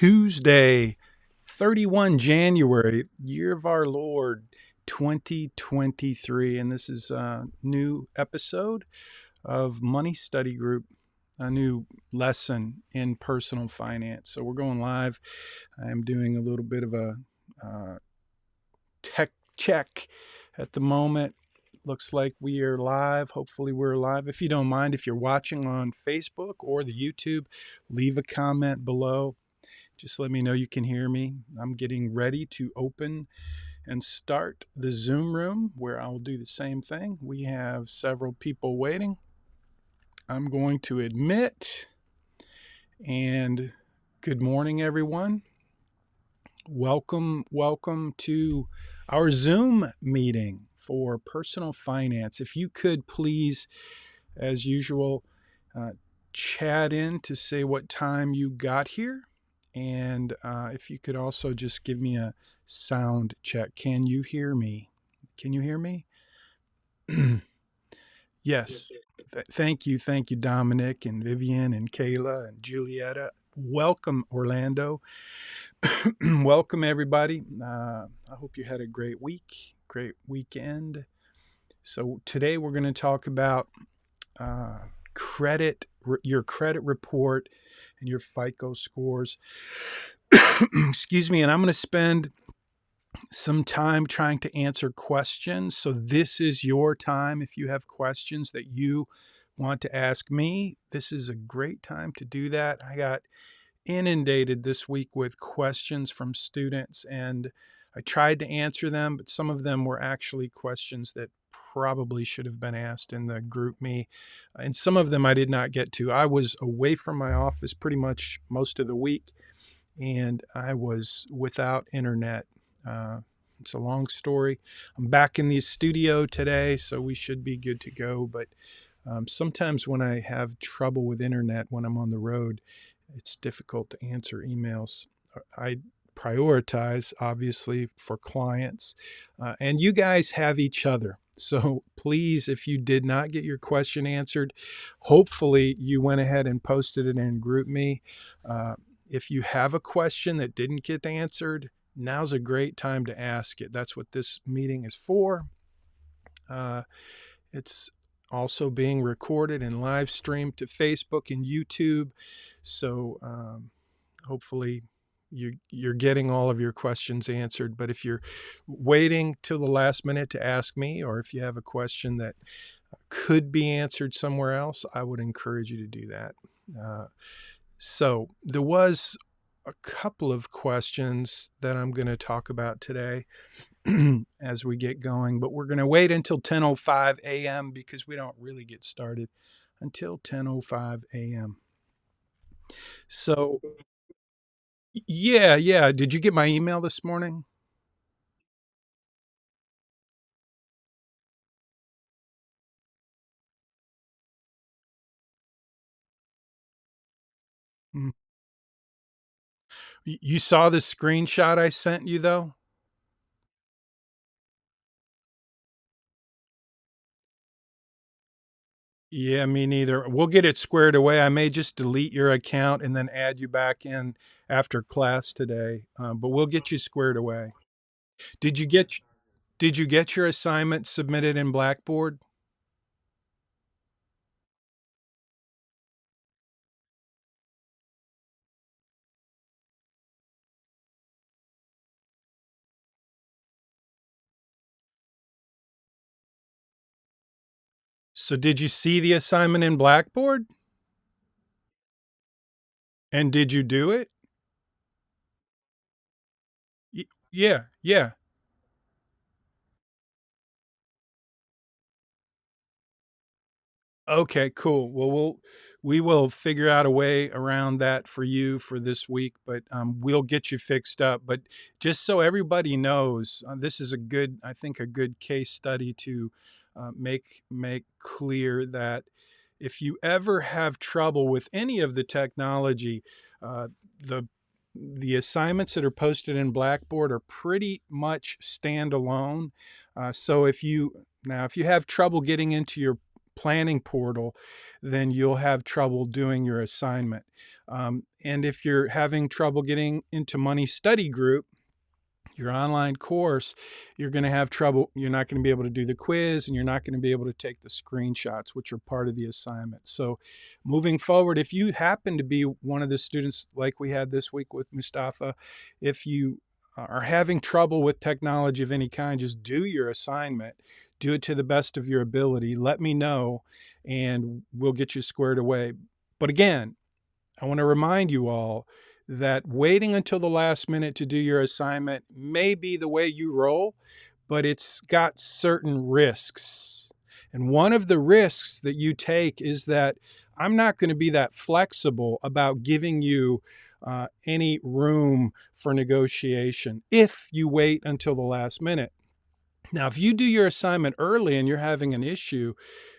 Tuesday, 31 January, year of our Lord, 2023. And this is a new episode of Money Study Group, a new lesson in personal finance. So we're going live. I'm doing a little bit of a tech check at the moment. Looks like we are live. Hopefully we're live. If you don't mind, if you're watching on Facebook or the YouTube, leave a comment below. Just let me know you can hear me. I'm getting ready to open and start the Zoom room where I'll do the same thing. We have several people waiting. I'm going to admit, and good morning, everyone. Welcome to our Zoom meeting for personal finance. If you could please, as usual, chat in to say what time you got here. And if you could also just give me a sound check. Can you hear me? Can you hear me? Yes. Thank you, Dominic and Vivian and Kayla and Julietta. Welcome, Orlando. Welcome, everybody. I hope you had a great week, great weekend. So today we're going to talk about your credit report and your FICO scores. Excuse me. And I'm going to spend some time trying to answer questions. So this is your time. If you have questions that you want to ask me, this is a great time to do that. I got inundated this week with questions from students, and I tried to answer them, but some of them were actually questions that probably should have been asked in the group me, and some of them I did not get to. I was away from my office pretty much most of the week, and I was without internet. It's a long story. I'm back in the studio today, so we should be good to go, but sometimes when I have trouble with internet when I'm on the road, it's difficult to answer emails. I prioritize, obviously, for clients. And you guys have each other. So please, if you did not get your question answered, hopefully you went ahead and posted it in GroupMe. If you have a question that didn't get answered, now's a great time to ask it. That's what this meeting is for. It's also being recorded and live streamed to Facebook and YouTube. So hopefully you're getting all of your questions answered. But if you're waiting till the last minute to ask me, or if you have a question that could be answered somewhere else, I would encourage you to do that. So there was a couple of questions that I'm going to talk about today as we get going, but we're going to wait until 10:05 a.m. because we don't really get started until 10:05 a.m. So, yeah. Did you get my email this morning? Mm. You saw the screenshot I sent you, though? Yeah, me neither. We'll get it squared away. I may just delete your account and then add you back in after class today, but we'll get you squared away. Did you get Did you get your assignment submitted in Blackboard? So did you see the assignment in Blackboard? And did you do it? Yeah. Okay, cool. Well, we will figure out a way around that for you for this week, but we'll get you fixed up. But just so everybody knows, this is I think, a good case study to make clear that if you ever have trouble with any of the technology, uh, the assignments that are posted in Blackboard are pretty much standalone. So if you have trouble getting into your planning portal, then you'll have trouble doing your assignment. And if you're having trouble getting into Money Study Group, your online course, you're going to have trouble. You're not going to be able to do the quiz, and you're not going to be able to take the screenshots, which are part of the assignment. So moving forward, if you happen to be one of the students like we had this week with Mustafa, if you are having trouble with technology of any kind, just do your assignment. Do it to the best of your ability. Let me know, and we'll get you squared away. But again, I want to remind you all that waiting until the last minute to do your assignment may be the way you roll, but it's got certain risks. And one of the risks that you take is that I'm not going to be that flexible about giving you any room for negotiation if you wait until the last minute. Now, if you do your assignment early and you're having an issue,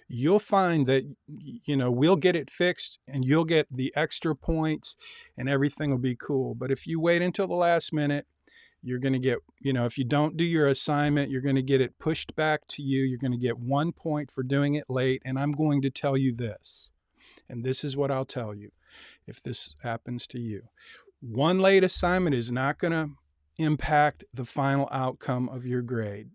you'll find that, we'll get it fixed and you'll get the extra points and everything will be cool. But if you wait until the last minute, you're going to get, if you don't do your assignment, you're going to get it pushed back to you. You're going to get 1 point for doing it late. And I'm going to tell you this, and this is what I'll tell you if this happens to you. One late assignment is not going to impact the final outcome of your grade.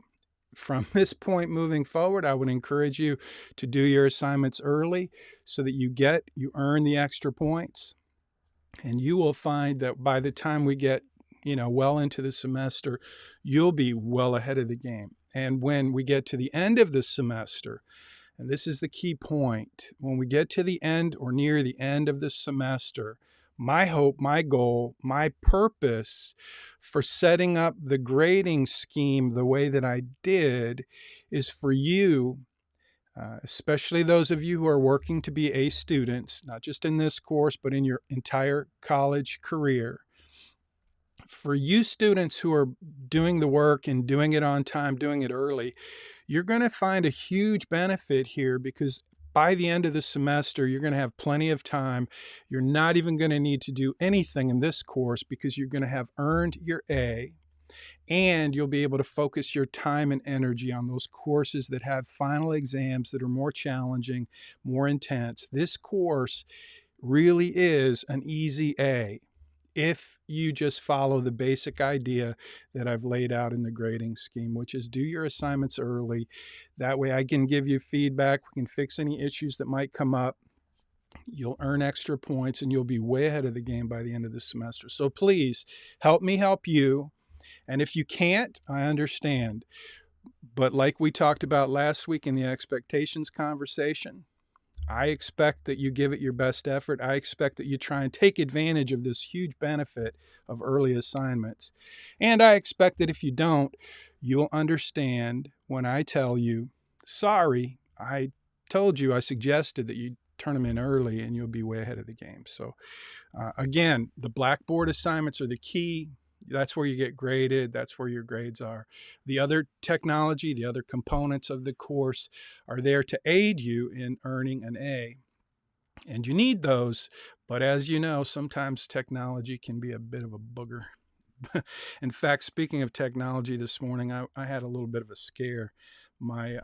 From this point moving forward, I would encourage you to do your assignments early so that you earn the extra points. And you will find that by the time we get, well into the semester, you'll be well ahead of the game. And when we get to the end of the semester, and this is the key point, when we get to the end or near the end of the semester, my hope, my goal, my purpose for setting up the grading scheme the way that I did is for you, especially those of you who are working to be A students, not just in this course, but in your entire college career. For you students who are doing the work and doing it on time, doing it early, you're going to find a huge benefit here because by the end of the semester, you're going to have plenty of time. You're not even going to need to do anything in this course because you're going to have earned your A, and you'll be able to focus your time and energy on those courses that have final exams that are more challenging, more intense. This course really is an easy A if you just follow the basic idea that I've laid out in the grading scheme, which is do your assignments early. That way I can give you feedback. We can fix any issues that might come up. You'll earn extra points and you'll be way ahead of the game by the end of the semester. So please help me help you. And if you can't, I understand. But like we talked about last week in the expectations conversation, I expect that you give it your best effort. I expect that you try and take advantage of this huge benefit of early assignments. And I expect that if you don't, you'll understand when I tell you, sorry, I told you, I suggested that you turn them in early and you'll be way ahead of the game. So again, the Blackboard assignments are the key. That's where you get graded. That's where your grades are. The other technology, the other components of the course are there to aid you in earning an A. And you need those. But as you know, sometimes technology can be a bit of a booger. In fact, speaking of technology this morning, I had a little bit of a scare. My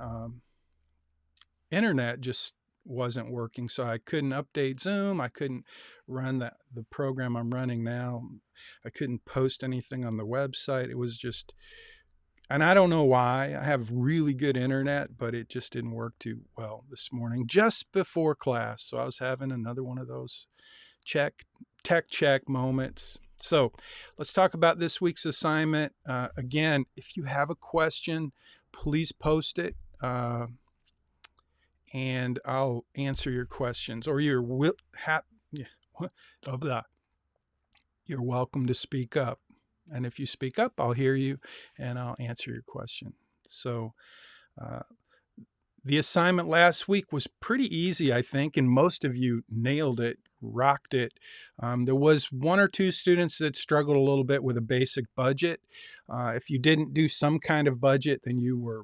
internet just wasn't working, so I couldn't update Zoom. I couldn't run the program I'm running now. I couldn't post anything on the website. It was just, and I don't know why. I have really good internet, but it just didn't work too well this morning, just before class. So I was having another one of those tech check moments. So let's talk about this week's assignment. Again, if you have a question, please post it. And I'll answer your questions, or you're welcome to speak up. And if you speak up, I'll hear you and I'll answer your question. So the assignment last week was pretty easy, I think, and most of you nailed it, rocked it. There was one or two students that struggled a little bit with a basic budget. If you didn't do some kind of budget, then you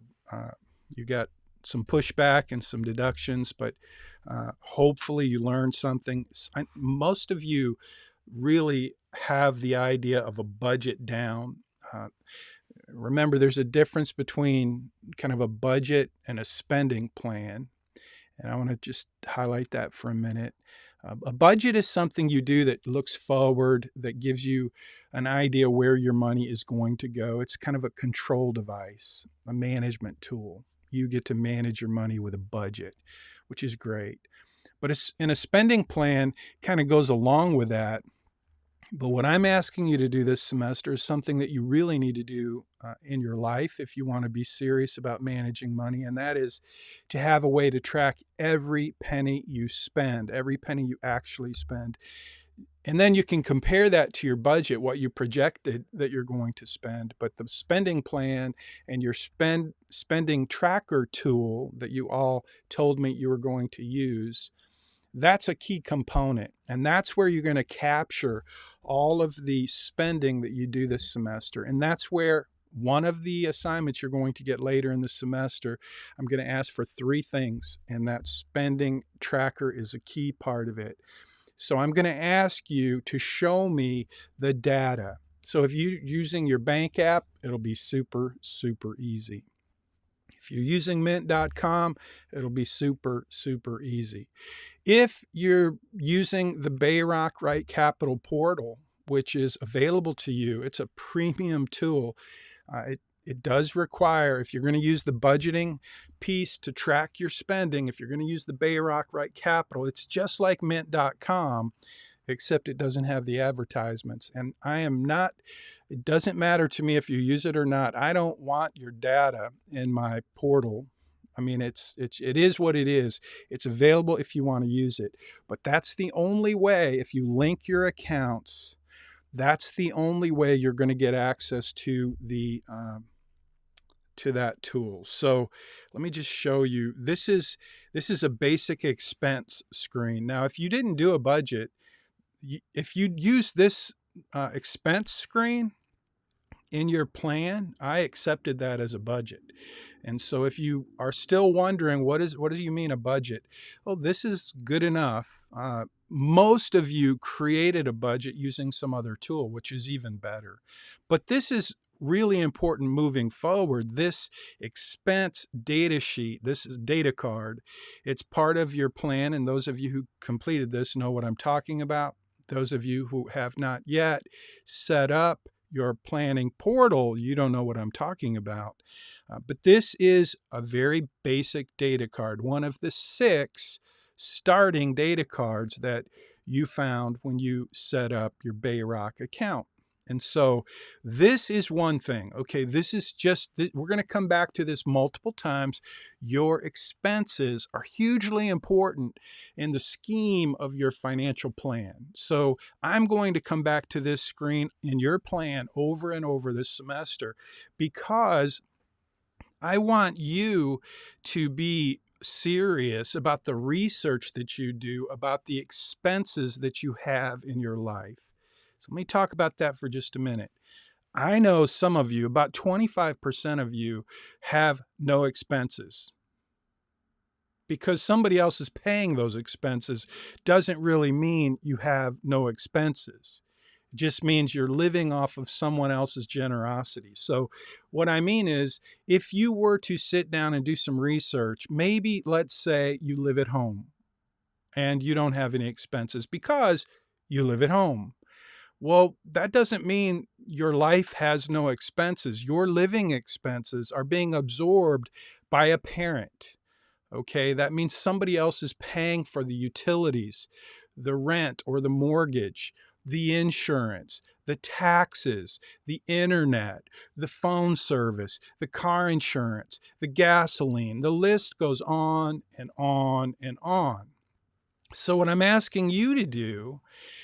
got some pushback and some deductions, but hopefully you learned something. Most of you really have the idea of a budget down. Remember, there's a difference between kind of a budget and a spending plan. And I want to just highlight that for a minute. A budget is something you do that looks forward, that gives you an idea where your money is going to go. It's kind of a control device, a management tool. You get to manage your money with a budget, which is great. But in a spending plan kind of goes along with that. But what I'm asking you to do this semester is something that you really need to do in your life if you want to be serious about managing money, and that is to have a way to track every penny you spend, every penny you actually spend. And then you can compare that to your budget, what you projected that you're going to spend. But the spending plan and your spending tracker tool that you all told me you were going to use, that's a key component. And that's where you're going to capture all of the spending that you do this semester. And that's where one of the assignments you're going to get later in the semester, I'm going to ask for 3 things. And that spending tracker is a key part of it. So I'm going to ask you to show me the data. So if you're using your bank app, it'll be super, super easy. If you're using mint.com, it'll be super, super easy. If you're using the BayRock RightCapital portal, which is available to you, it's a premium tool. It does require, if you're going to use the budgeting piece to track your spending, if you're going to use the BayRock RightCapital, it's just like mint.com, except it doesn't have the advertisements. And it doesn't matter to me if you use it or not. I don't want your data in my portal. I mean, it is what it is. It's available if you want to use it. But that's the only way, if you link your accounts, that's the only way you're going to get access to that tool. So let me just show you. This is a basic expense screen. Now, if you didn't do a budget, if you use this expense screen in your plan, I accepted that as a budget. And so if you are still wondering, what do you mean a budget? Oh, this is good enough. Most of you created a budget using some other tool, which is even better. But this is really important moving forward. This expense data sheet, this is data card. It's part of your plan. And those of you who completed this know what I'm talking about. Those of you who have not yet set up your planning portal, you don't know what I'm talking about. But this is a very basic data card, one of the 6 starting data cards that you found when you set up your BayRock account. And so this is one thing. Okay, this is we're going to come back to this multiple times. Your expenses are hugely important in the scheme of your financial plan. So I'm going to come back to this screen in your plan over and over this semester because I want you to be serious about the research that you do about the expenses that you have in your life. So let me talk about that for just a minute. I know some of you, about 25% of you, have no expenses. Because somebody else is paying those expenses doesn't really mean you have no expenses. It just means you're living off of someone else's generosity. So what I mean is, if you were to sit down and do some research, maybe let's say you live at home and you don't have any expenses because you live at home. Well, that doesn't mean your life has no expenses. Your living expenses are being absorbed by a parent. Okay, that means somebody else is paying for the utilities, the rent or the mortgage, the insurance, the taxes, the internet, the phone service, the car insurance, the gasoline. The list goes on and on and on. So what I'm asking you to do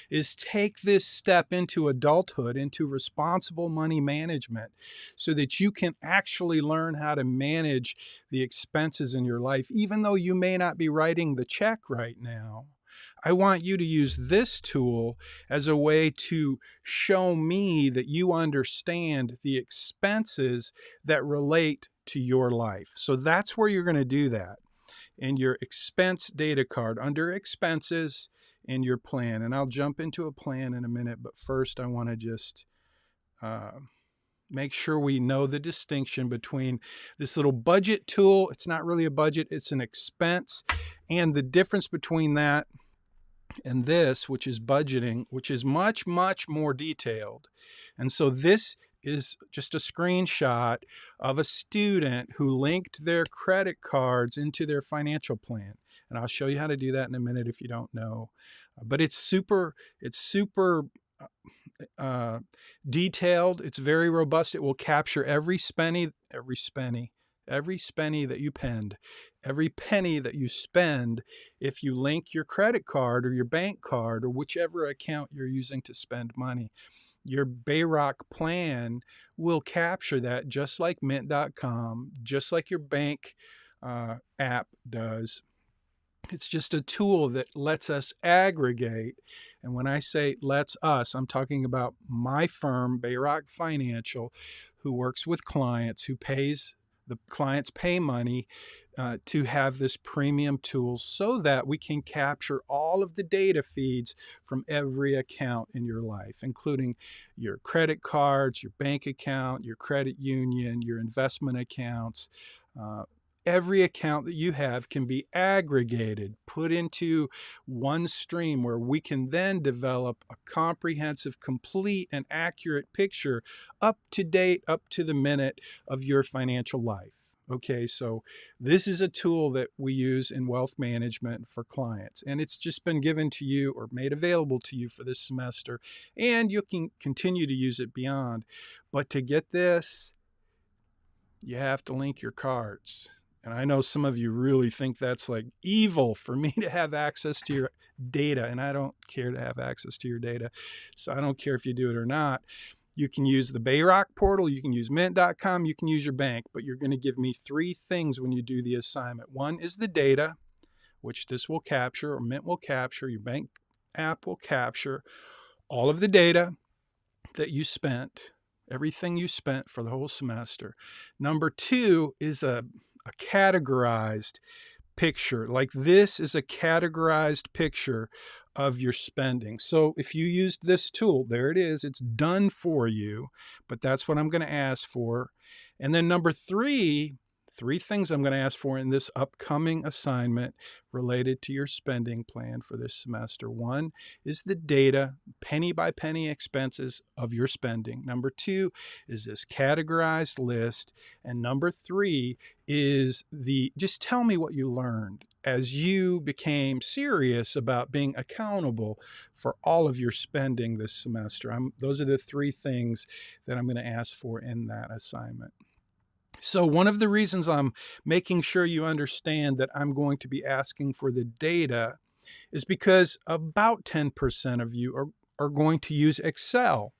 is take this step into adulthood, into responsible money management, so that you can actually learn how to manage the expenses in your life, even though you may not be writing the check right now. I want you to use this tool as a way to show me that you understand the expenses that relate to your life. So that's where you're going to do that. In your expense data card, under expenses in your plan. And I'll jump into a plan in a minute, but first I want to just make sure we know the distinction between this little budget tool. It's not really a budget, it's an expense. And the difference between that and this, which is budgeting, which is much, much more detailed. And so this is just a screenshot of a student who linked their credit cards into their financial plan. And I'll show you how to do that in a minute if you don't know. But it's super detailed. It's very robust. It will capture every penny that you penned, every penny that you spend if you link your credit card or your bank card or whichever account you're using to spend money. Your BayRock plan will capture that just like Mint.com, just like your bank app does. It's just a tool that lets us aggregate. And when I say lets us, I'm talking about my firm, BayRock Financial, who works with clients, who pays the clients pay money to have this premium tool so that we can capture all of the data feeds from every account in your life, including your credit cards, your bank account, your credit union, your investment accounts. Every account that you have can be aggregated, put into one stream where we can then develop a comprehensive, complete, and accurate picture up to date, up to the minute of your financial life. Okay, so this is a tool that we use in wealth management for clients, and it's just been given to you or made available to you for this semester, and you can continue to use it beyond. But to get this, you have to link your cards. And I know some of you really think that's like evil for me to have access to your data, and I don't care to have access to your data. So I don't care if you do it or not. You can use the BayRock portal, you can use Mint.com, you can use your bank, but you're going to give me 3 things when you do the assignment. One is the data, which this will capture, or Mint will capture, your bank app will capture all of the data that you spent, everything you spent for the whole semester. Number 2 is a categorized picture. Like this is a categorized picture of your spending. So if you used this tool, there it is, it's done for you, but that's what I'm going to ask for. And then number 3 things I'm going to ask for in this upcoming assignment related to your spending plan for this semester. 1 is the data, penny by penny expenses of your spending. Number 2 is this categorized list. And number 3 is just tell me what you learned as you became serious about being accountable for all of your spending this semester. Those are the 3 things that I'm going to ask for in that assignment. So one of the reasons I'm making sure you understand that I'm going to be asking for the data is because about 10% of you are going to use Excel,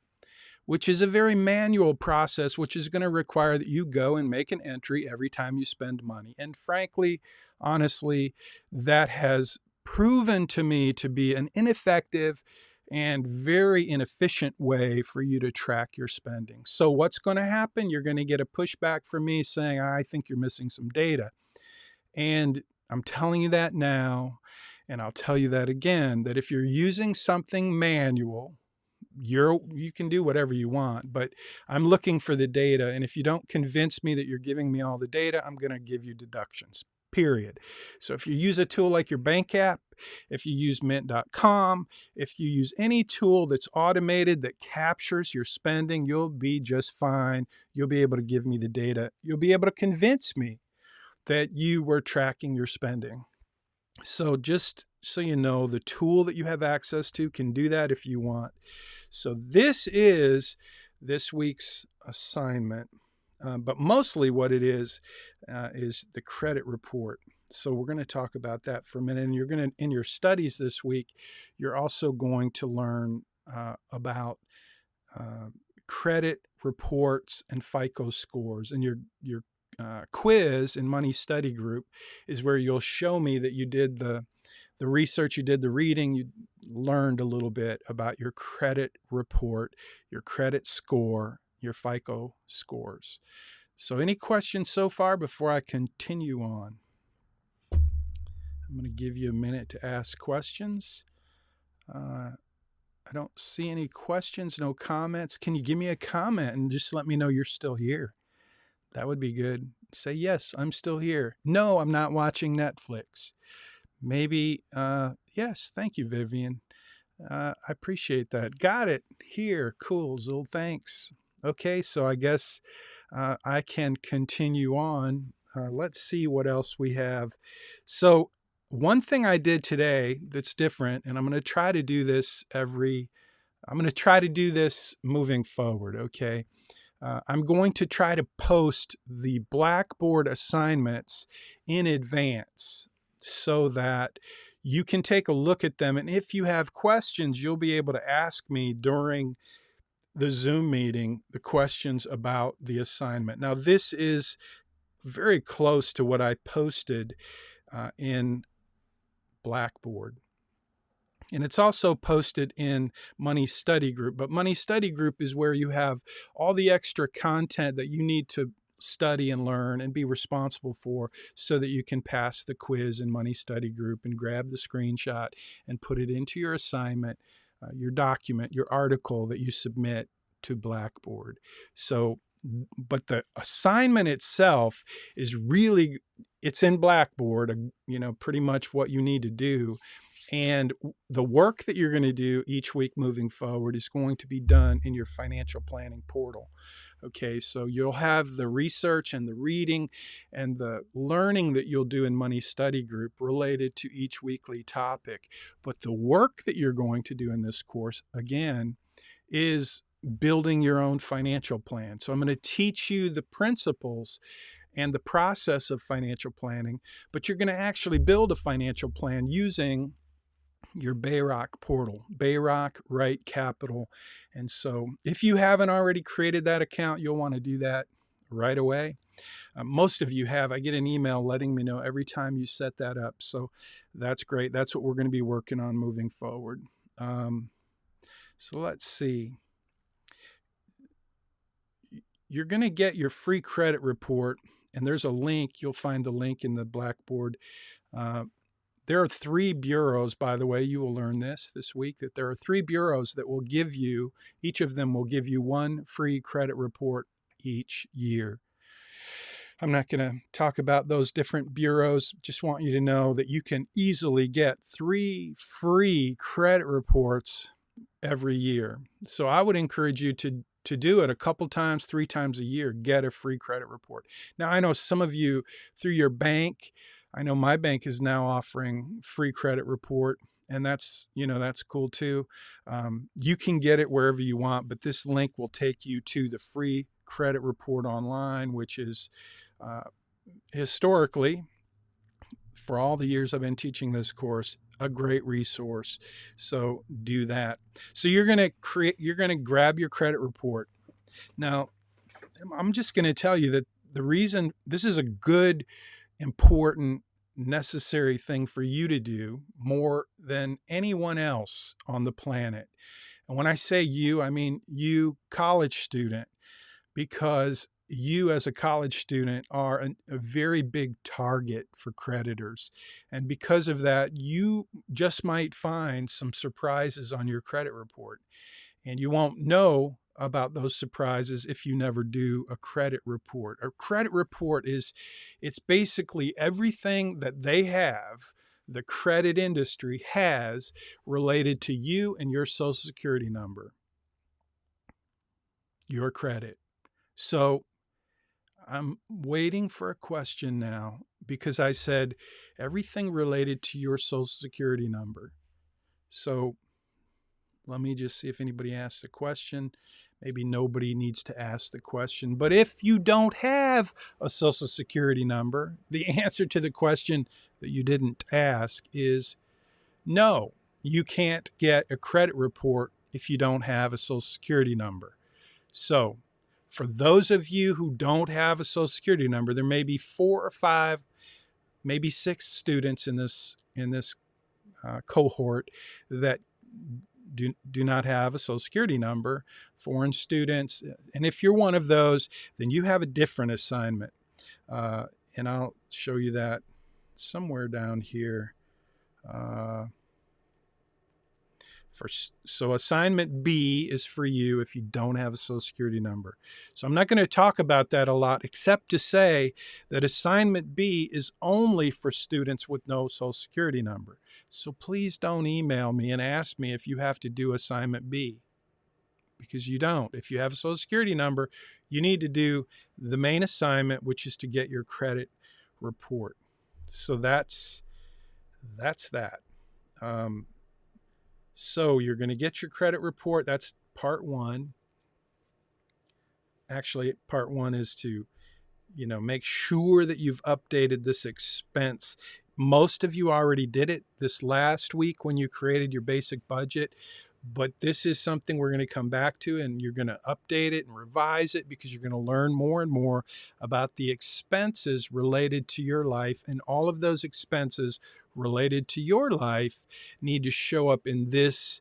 which is a very manual process, which is going to require that you go and make an entry every time you spend money. And frankly, honestly, that has proven to me to be an ineffective and very inefficient way for you to track your spending. So what's going to happen? You're going to get a pushback from me saying, I think you're missing some data. And I'm telling you that now, and I'll tell you that again, that if you're using something manual, you can do whatever you want, but I'm looking for the data. And if you don't convince me that you're giving me all the data, I'm going to give you deductions. Period. So if you use a tool like your bank app, if you use Mint.com, if you use any tool that's automated that captures your spending, you'll be just fine. You'll be able to give me the data. You'll be able to convince me that you were tracking your spending. So just so you know, the tool that you have access to can do that if you want. So this is this week's assignment. But mostly what it is the credit report. So we're going to talk about that for a minute. And you're going to, in your studies this week, you're also going to learn about credit reports and FICO scores. And your quiz in Money Study Group is where you'll show me that you did the research, you did the reading, you learned a little bit about your credit report, your credit score, your FICO scores. So any questions so far before I continue on? I'm going to give you a minute to ask questions. I I don't see any questions, no comments. Can you give me a comment and just let me know you're still here? That would be good. Say, yes, I'm still here. No, I'm not watching Netflix. Maybe, yes, thank you, Vivian. I appreciate that. Got it. Here. Cool, Zul. Thanks. Okay, so I guess I can continue on. Let's see what else we have. So, one thing I did today that's different, and I'm going to try to do this moving forward. Okay. I'm going to try to post the Blackboard assignments in advance so that you can take a look at them. And if you have questions, you'll be able to ask me during the Zoom meeting the questions about the assignment. Now, this is very close to what I posted in Blackboard. And it's also posted in Money Study Group. But Money Study Group is where you have all the extra content that you need to study and learn and be responsible for so that you can pass the quiz in Money Study Group and grab the screenshot and put it into your assignment, your document, your article that you submit to Blackboard. So, but the assignment itself is really, it's in Blackboard, pretty much what you need to do. And the work that you're going to do each week moving forward is going to be done in your financial planning portal. Okay, so you'll have the research and the reading and the learning that you'll do in Money Study Group related to each weekly topic. But the work that you're going to do in this course, again, is building your own financial plan. So I'm going to teach you the principles and the process of financial planning, but you're going to actually build a financial plan using your BayRock portal, BayRock, RightCapital. And so if you haven't already created that account, you'll want to do that right away. Most of you have. I get an email letting me know every time you set that up. So that's great. That's what we're going to be working on moving forward. So let's see. You're going to get your free credit report, and there's a link. You'll find the link in the Blackboard. There are 3 bureaus, by the way, you will learn this week, that there are 3 bureaus that will give you, each of them will give you 1 free credit report each year. I'm not going to talk about those different bureaus. Just want you to know that you can easily get 3 free credit reports every year. So I would encourage you to do it a couple times, 3 times a year, get a free credit report. Now, I know some of you through your bank, I know my bank is now offering free credit report, and that's cool too. You can get it wherever you want, but this link will take you to the free credit report online, which is historically, for all the years I've been teaching this course, a great resource. So do that. So you're going to grab your credit report. Now, I'm just going to tell you that the reason this is a good, important, necessary thing for you to do more than anyone else on the planet. And when I say you, I mean you, college student, because you as a college student are a very big target for creditors. And because of that, you just might find some surprises on your credit report. And you won't know about those surprises if you never do a credit report. A credit report it's basically everything that they have, the credit industry has, related to you and your Social Security number, your credit. So I'm waiting for a question now because I said everything related to your Social Security number. So let me just see if anybody asks a question. Maybe nobody needs to ask the question. But if you don't have a Social Security number, the answer to the question that you didn't ask is no. You can't get a credit report if you don't have a Social Security number. So for those of you who don't have a Social Security number, there may be 4 or 5, maybe 6 students in this cohort that do not have a Social Security number, foreign students. And if you're one of those, then you have a different assignment. And I'll show you that somewhere down here. So assignment B is for you if you don't have a social security number. So I'm not going to talk about that a lot, except to say that assignment B is only for students with no social security number. So please don't email me and ask me if you have to do assignment B, because you don't. If you have a social security number, you need to do the main assignment, which is to get your credit report. So that's that. So you're going to get your credit report. That's part one. Actually, part one is to, make sure that you've updated this expense. Most of you already did it this last week when you created your basic budget, but this is something we're going to come back to, and you're going to update it and revise it because you're going to learn more and more about the expenses related to your life, and all of those expenses related to your life need to show up in this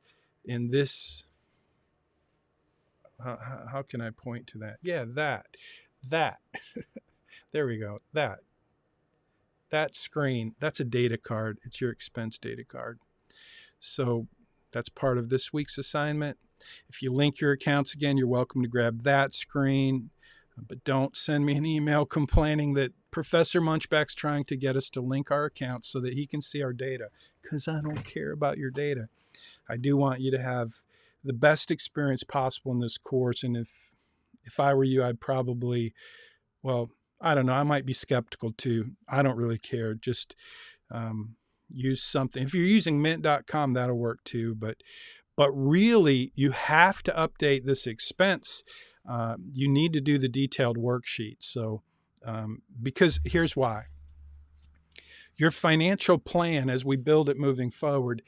how can I point to that? Yeah, that there we go. That screen, that's a data card. It's your expense data card. So that's part of this week's assignment. If you link your accounts again, you're welcome to grab that screen, but don't send me an email complaining that Professor Munchback's trying to get us to link our accounts so that he can see our data, because I don't care about your data. I do want you to have the best experience possible in this course, and if I were you, I'd probably, well, I don't know, I might be skeptical too. I don't really care. Just use something. If you're using mint.com, that'll work too. But really, you have to update this expense. You need to do the detailed worksheet. So, because here's why. Your financial plan, as we build it moving forward,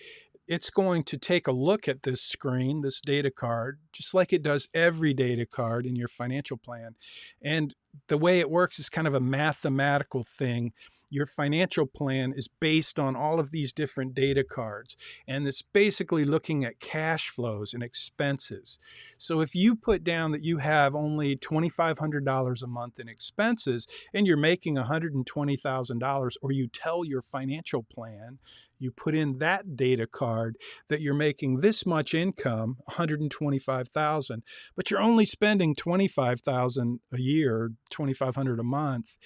it's going to take a look at this screen, this data card, just like it does every data card in your financial plan. And the way it works is kind of a mathematical thing. Your financial plan is based on all of these different data cards, and it's basically looking at cash flows and expenses. So if you put down that you have only $2,500 a month in expenses and you're making $120,000, or you tell your financial plan, you put in that data card that you're making this much income, $125,000, but you're only spending $25,000 a year, $2,500 a month,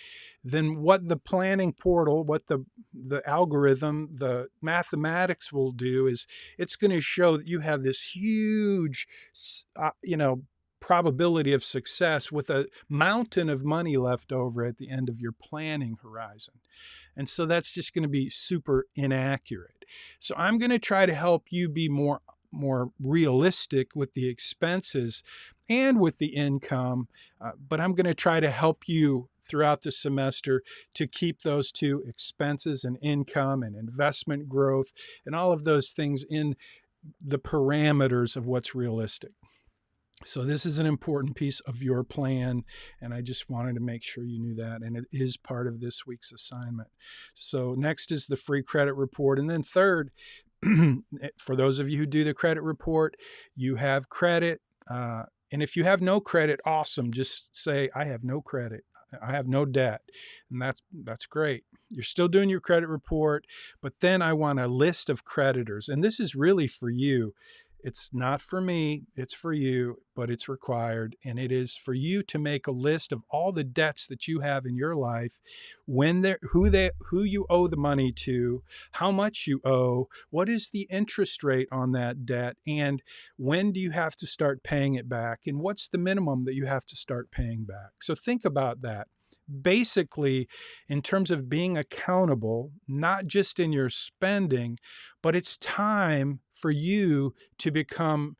then what the planning portal, what the algorithm, the mathematics will do is it's going to show that you have this huge, probability of success with a mountain of money left over at the end of your planning horizon. And so that's just going to be super inaccurate. So I'm going to try to help you be more realistic with the expenses and with the income, but I'm going to try to help you throughout the semester to keep those two, expenses and income and investment growth and all of those things, in the parameters of what's realistic. So this is an important piece of your plan, and I just wanted to make sure you knew that, and it is part of this week's assignment. So next is the free credit report, and then third, for those of you who do the credit report, you have credit, and if you have no credit, awesome. Just say, I have no credit. I have no debt, and that's great. You're still doing your credit report, but then I want a list of creditors, and this is really for you. It's not for me, it's for you, but it's required. And it is for you to make a list of all the debts that you have in your life, who you owe the money to, how much you owe, what is the interest rate on that debt, and when do you have to start paying it back, and what's the minimum that you have to start paying back. So think about that. Basically, in terms of being accountable, not just in your spending, but it's time for you to become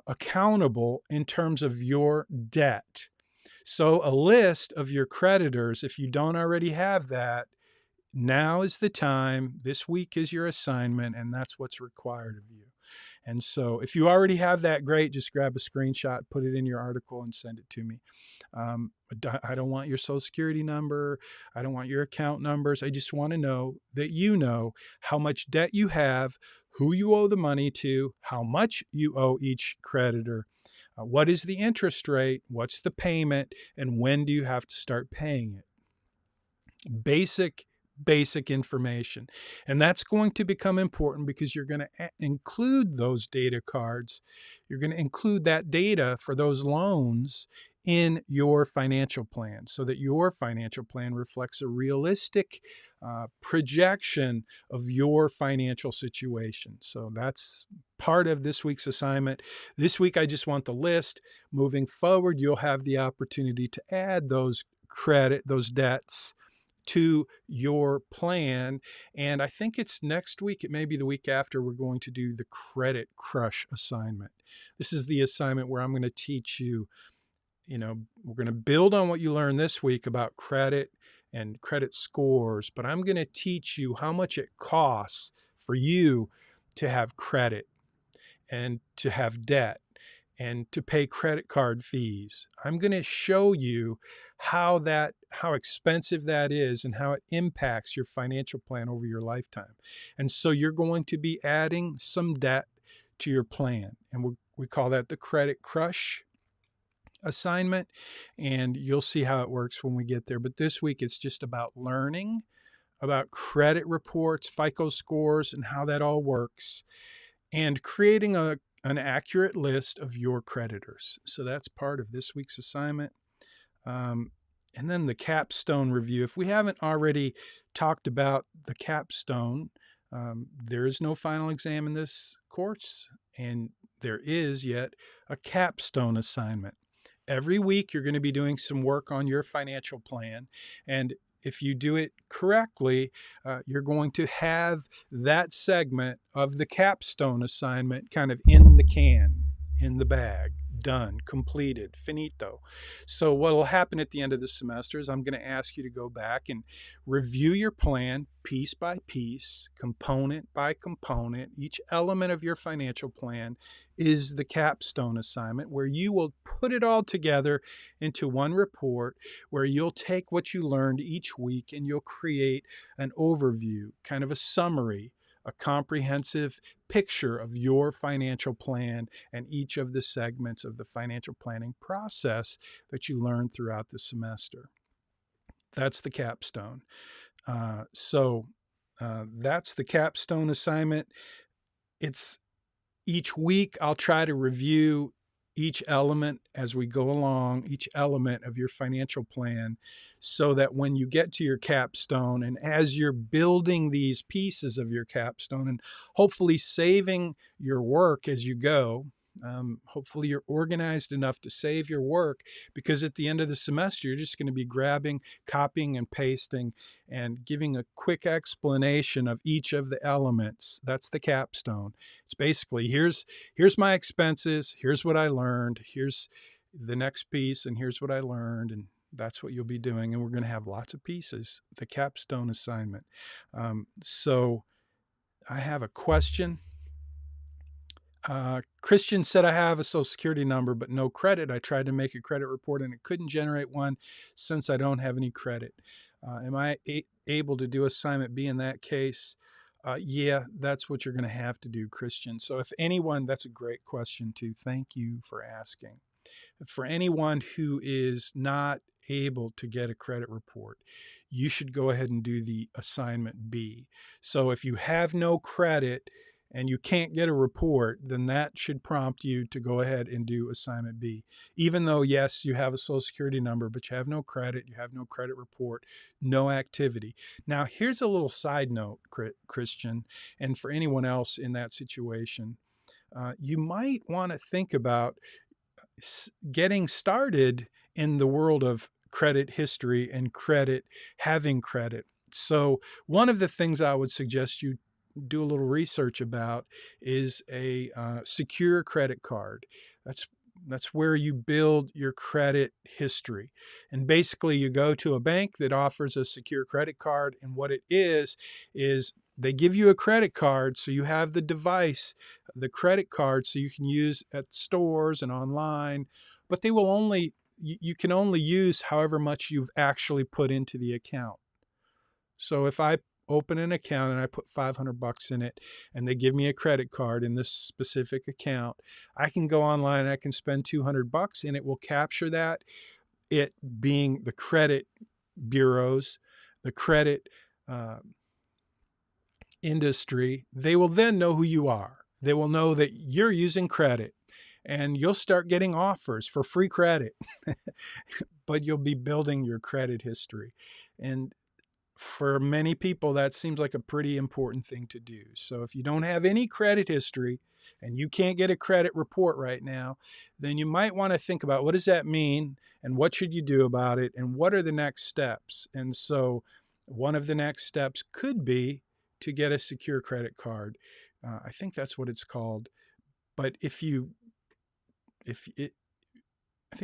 accountable in terms of your debt. So a list of your creditors, if you don't already have that, now is the time. This week is your assignment, and that's what's required of you. And so if you already have that, great. Just grab a screenshot, put it in your article, and send it to me. I don't want your social security number. I don't want your account numbers. I just want to know that you know how much debt you have, who you owe the money to, how much you owe each creditor, what is the interest rate, what's the payment, and when do you have to start paying it. Basic basic information. And that's going to become important because you're going to include those data cards. You're going to include that data for those loans in your financial plan so that your financial plan reflects a realistic projection of your financial situation. So that's part of this week's assignment. This week, I just want the list. Moving forward, you'll have the opportunity to add those debts to your plan. And I think it's next week, it may be the week after, we're going to do the Credit Crush assignment. This is the assignment where I'm going to teach you, we're going to build on what you learned this week about credit and credit scores, but I'm going to teach you how much it costs for you to have credit and to have debt and to pay credit card fees. I'm going to show you how expensive that is and how it impacts your financial plan over your lifetime. And so you're going to be adding some debt to your plan. And we call that the Credit Crush assignment. And you'll see how it works when we get there. But this week, it's just about learning about credit reports, FICO scores, and how that all works, and creating an accurate list of your creditors. So that's part of this week's assignment. And then the Capstone review. If we haven't already talked about the Capstone, there is no final exam in this course, and there is yet a Capstone assignment. Every week, you're going to be doing some work on your financial plan, and if you do it correctly, you're going to have that segment of the Capstone assignment kind of in the can, in the bag, done, completed, finito. So what will happen at the end of the semester is I'm going to ask you to go back and review your plan piece by piece, component by component. Each element of your financial plan is the Capstone assignment, where you will put it all together into one report, where you'll take what you learned each week and you'll create an overview, kind of a summary, a comprehensive picture of your financial plan and each of the segments of the financial planning process that you learned throughout the semester. That's the Capstone. So that's the Capstone assignment. It's each week I'll try to review each element as we go along, each element of your financial plan, so that when you get to your Capstone and as you're building these pieces of your Capstone and hopefully saving your work as you go, hopefully you're organized enough to save your work, because at the end of the semester, you're just going to be grabbing, copying, and pasting and giving a quick explanation of each of the elements. That's the Capstone. It's basically, here's my expenses, here's what I learned, here's the next piece, and here's what I learned, and that's what you'll be doing. And we're going to have lots of pieces, the Capstone assignment. So I have a question. Christian said, I have a Social Security number, but no credit. I tried to make a credit report and it couldn't generate one since I don't have any credit. Am I able to do assignment B in that case? Yeah, that's what you're going to have to do, Christian. So if anyone, that's a great question too. Thank you for asking. For anyone who is not able to get a credit report, you should go ahead and do the assignment B. So if you have no credit and you can't get a report, then that should prompt you to go ahead and do assignment B. Even though, yes, you have a Social Security number, but you have no credit, you have no credit report, no activity. Now, here's a little side note, Christian, and for anyone else in that situation, you might want to think about getting started in the world of credit history and having credit. So one of the things I would suggest you do a little research about is a secure credit card. That's where you build your credit history. And basically you go to a bank that offers a secure credit card, and what it is they give you a credit card so you have the device, the credit card, so you can use at stores and online, but you can only use however much you've actually put into the account. So if I open an account and I put $500 in it and they give me a credit card in this specific account, I can go online and I can spend $200 and it will capture that, it being the credit bureaus, the credit industry, they will then know who you are. They will know that you're using credit, and you'll start getting offers for free credit, but you'll be building your credit history. And for many people, that seems like a pretty important thing to do. So if you don't have any credit history and you can't get a credit report right now, then you might want to think about, what does that mean, and what should you do about it, and what are the next steps? And so one of the next steps could be to get a secure credit card. I think that's what it's called. But I think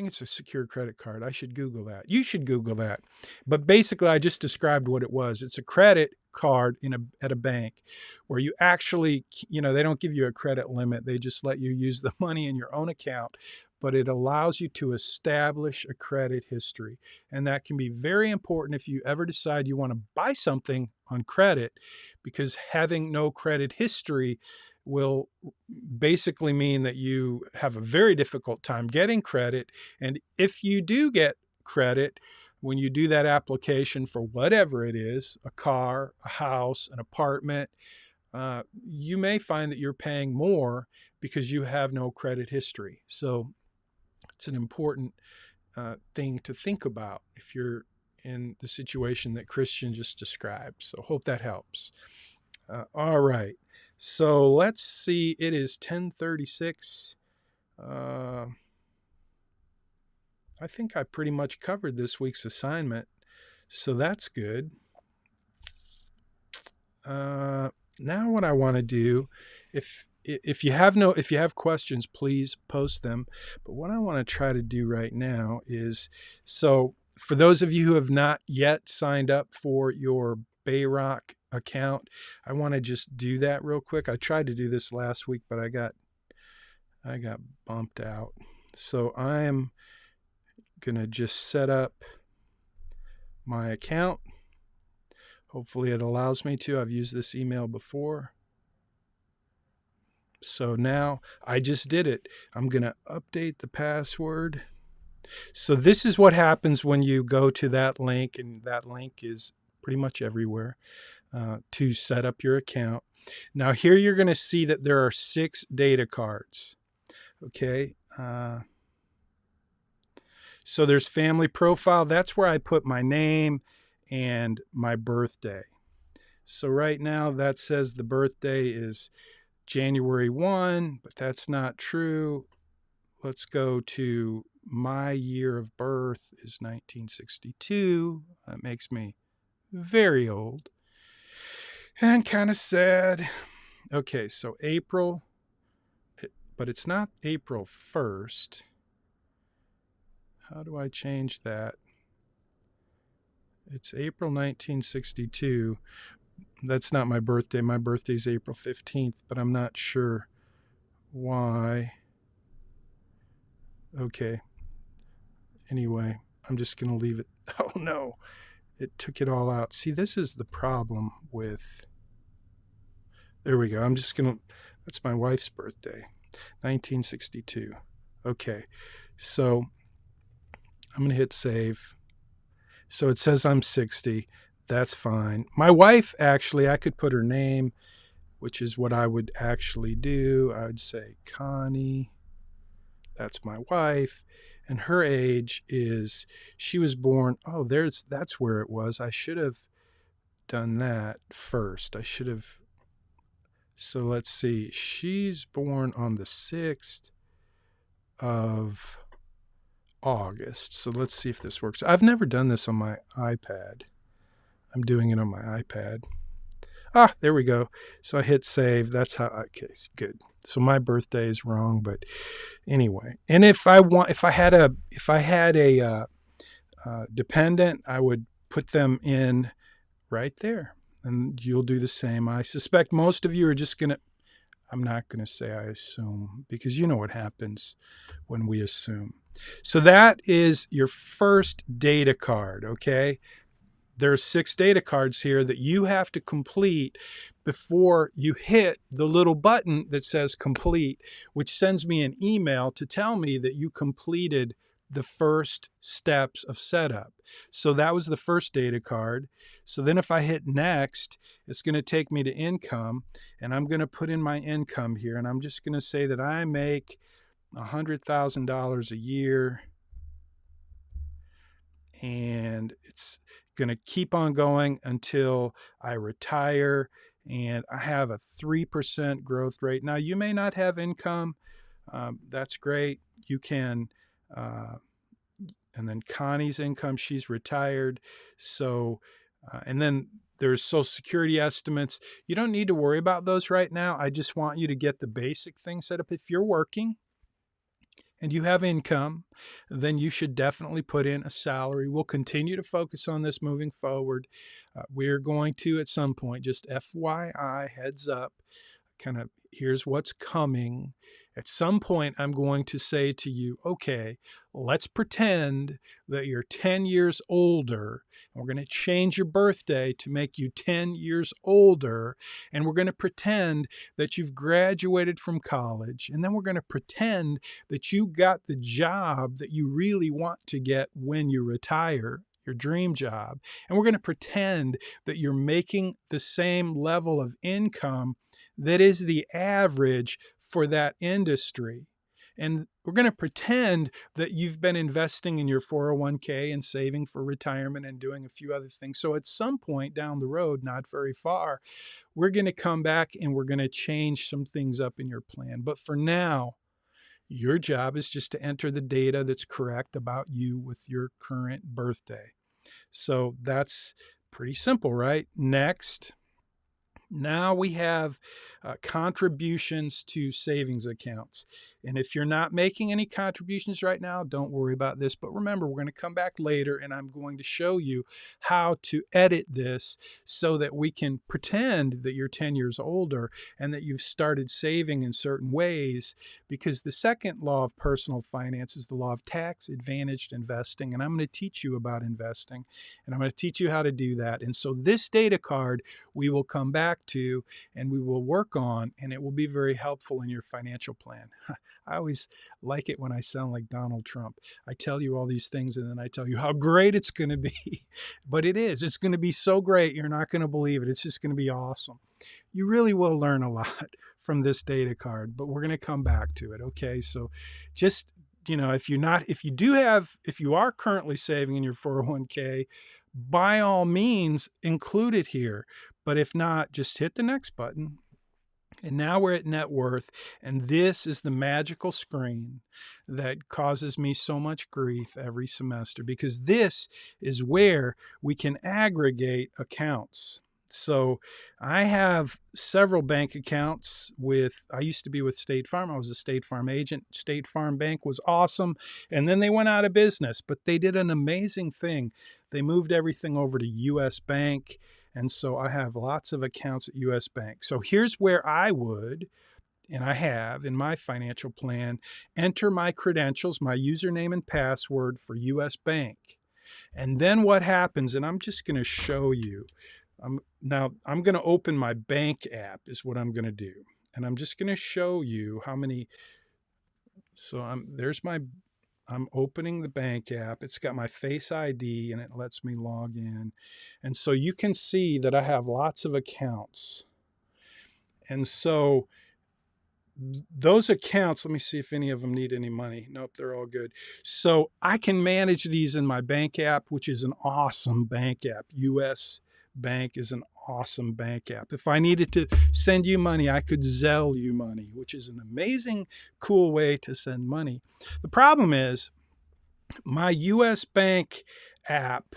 it's a secure credit card. I should Google that. You should Google that. But basically, I just described what it was. It's a credit card at a bank where you actually, they don't give you a credit limit. They just let you use the money in your own account, but it allows you to establish a credit history. And that can be very important if you ever decide you want to buy something on credit, because having no credit history will basically mean that you have a very difficult time getting credit. And if you do get credit, when you do that application for whatever it is, a car, a house, an apartment, you may find that you're paying more because you have no credit history. So it's an important thing to think about if you're in the situation that Christian just described. So hope that helps. All right. So let's see. It is 10:36. I think I pretty much covered this week's assignment, so that's good. Now what I want to do, if you have questions, please post them. But what I want to try to do right now is, so for those of you who have not yet signed up for your BayRock account, I want to just do that real quick. I tried to do this last week, but I got bumped out. So I am going to just set up my account. Hopefully it allows me to. I've used this email before. So now I just did it. I'm going to update the password. So this is what happens when you go to that link, and that link is pretty much everywhere, to set up your account. Now here you're going to see that there are 6 data cards. Okay. So there's family profile. That's where I put my name and my birthday. So right now that says the birthday is January 1, but that's not true. Let's go to my year of birth is 1962. That makes me very old and kind of sad. Okay, so April, but it's not April 1st. How do I change that? It's April 1962. That's not my birthday. My birthday is April 15th, but I'm not sure why. Okay. Anyway, I'm just going to leave it. Oh, no. It took it all out. See, this is the problem with... There we go. I'm just going to... That's my wife's birthday. 1962. Okay. So I'm going to hit save. So it says I'm 60. That's fine. My wife, actually, I could put her name, which is what I would actually do. I would say Connie. That's my wife. And her age is, she was born, that's where it was. I should have done that first. So let's see. She's born on the 6th of August. So let's see if this works. I've never done this on my iPad. I'm doing it on my iPad. There we go. So I hit save. That's how, okay, good. So my birthday is wrong, but anyway. And if I had a dependent, I would put them in right there, and you'll do the same. I suspect most of you are just going to, I'm not going to say I assume, because you know what happens when we assume. So that is your first data card, okay? There are 6 data cards here that you have to complete before you hit the little button that says complete, which sends me an email to tell me that you completed the first steps of setup. So that was the first data card. So then if I hit next, it's going to take me to income, and I'm going to put in my income here, and I'm just going to say that I make $100,000 a year, and it's going to keep on going until I retire, and I have a 3% growth rate. Now, you may not have income. That's great. You can, and then Connie's income, she's retired. So, and then there's Social Security estimates. You don't need to worry about those right now. I just want you to get the basic thing set up. If you're working and you have income, then you should definitely put in a salary. We'll continue to focus on this moving forward. We're going to, at some point, just FYI, heads up, kind of here's what's coming. At some point, I'm going to say to you, okay, let's pretend that you're 10 years older. And we're going to change your birthday to make you 10 years older. And we're going to pretend that you've graduated from college. And then we're going to pretend that you got the job that you really want to get when you retire, your dream job. And we're going to pretend that you're making the same level of income that is the average for that industry. And we're going to pretend that you've been investing in your 401k and saving for retirement and doing a few other things. So at some point down the road, not very far, we're going to come back and we're going to change some things up in your plan. But for now, your job is just to enter the data that's correct about you with your current birthday. So that's pretty simple, right? Next. Now we have contributions to savings accounts. And if you're not making any contributions right now, don't worry about this. But remember, we're going to come back later and I'm going to show you how to edit this so that we can pretend that you're 10 years older and that you've started saving in certain ways, because the second law of personal finance is the law of tax-advantaged investing. And I'm going to teach you about investing, and I'm going to teach you how to do that. And so this data card we will come back to and we will work on, and it will be very helpful in your financial plan. I always like it when I sound like Donald Trump. I tell you all these things and then I tell you how great it's going to be. But it is. It's going to be so great. You're not going to believe it. It's just going to be awesome. You really will learn a lot from this data card, but we're going to come back to it. Okay. So just, if you are currently saving in your 401k, by all means, include it here. But if not, just hit the next button. And now we're at net worth, and this is the magical screen that causes me so much grief every semester, because this is where we can aggregate accounts. So I have several bank accounts I used to be with State Farm. I was a State Farm agent. State Farm Bank was awesome. And then they went out of business, but they did an amazing thing. They moved everything over to US Bank. And so I have lots of accounts at US Bank. So here's where I would, and I have in my financial plan, enter my credentials, my username and password for US Bank. And then what happens, and I'm just going to show you. Now I'm going to open my bank app is what I'm going to do. And I'm just going to show you how many. So I'm opening the bank app. It's got my Face ID and it lets me log in. And so you can see that I have lots of accounts. And so those accounts, let me see if any of them need any money. Nope, they're all good. So I can manage these in my bank app, which is an awesome bank app. US Bank is an awesome bank app. If I needed to send you money, I could Zelle you money, which is an amazing, cool way to send money. The problem is my US Bank app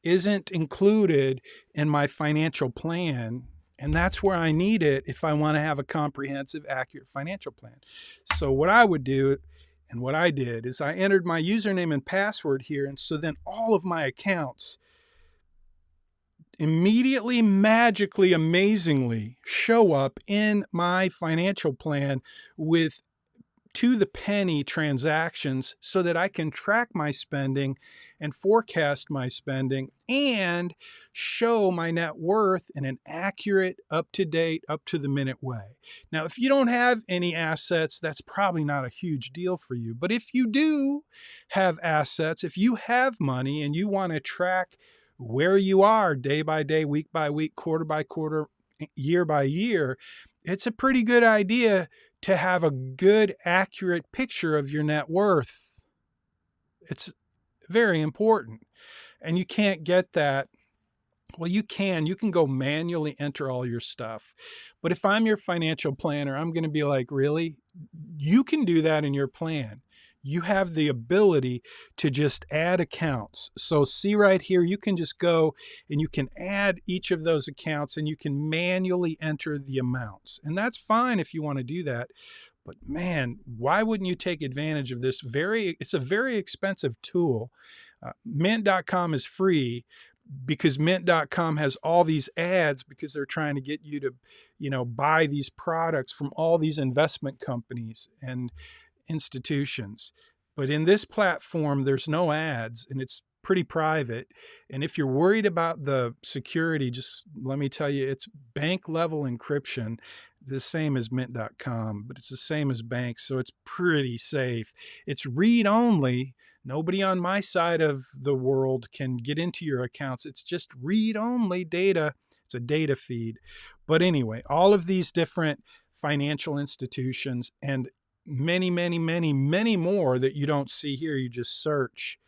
isn't included in my financial plan, and that's where I need it if I want to have a comprehensive, accurate financial plan. So what I would do, and what I did, is I entered my username and password here, and so then all of my accounts immediately, magically, amazingly show up in my financial plan with to the penny transactions so that I can track my spending and forecast my spending and show my net worth in an accurate, up-to-date, up-to-the-minute way. Now, if you don't have any assets, that's probably not a huge deal for you. But if you do have assets, if you have money and you want to track where you are day by day, week by week, quarter by quarter, year by year, it's a pretty good idea to have a good, accurate picture of your net worth. It's very important. And you can't get that. Well, you can go manually enter all your stuff. But if I'm your financial planner, I'm going to be like, really? You can do that in your plan. You have the ability to just add accounts. So see right here, you can just go and you can add each of those accounts and you can manually enter the amounts. And that's fine if you want to do that. But man, why wouldn't you take advantage of this? It's a very expensive tool. Mint.com is free because Mint.com has all these ads because they're trying to get you to, buy these products from all these investment companies and institutions. But in this platform, there's no ads and it's pretty private. And if you're worried about the security, just let me tell you, it's bank level encryption, the same as mint.com, but it's the same as banks. So it's pretty safe. It's read only. Nobody on my side of the world can get into your accounts. It's just read only data. It's a data feed. But anyway, all of these different financial institutions and many, many, many, many more that you don't see here. You just search.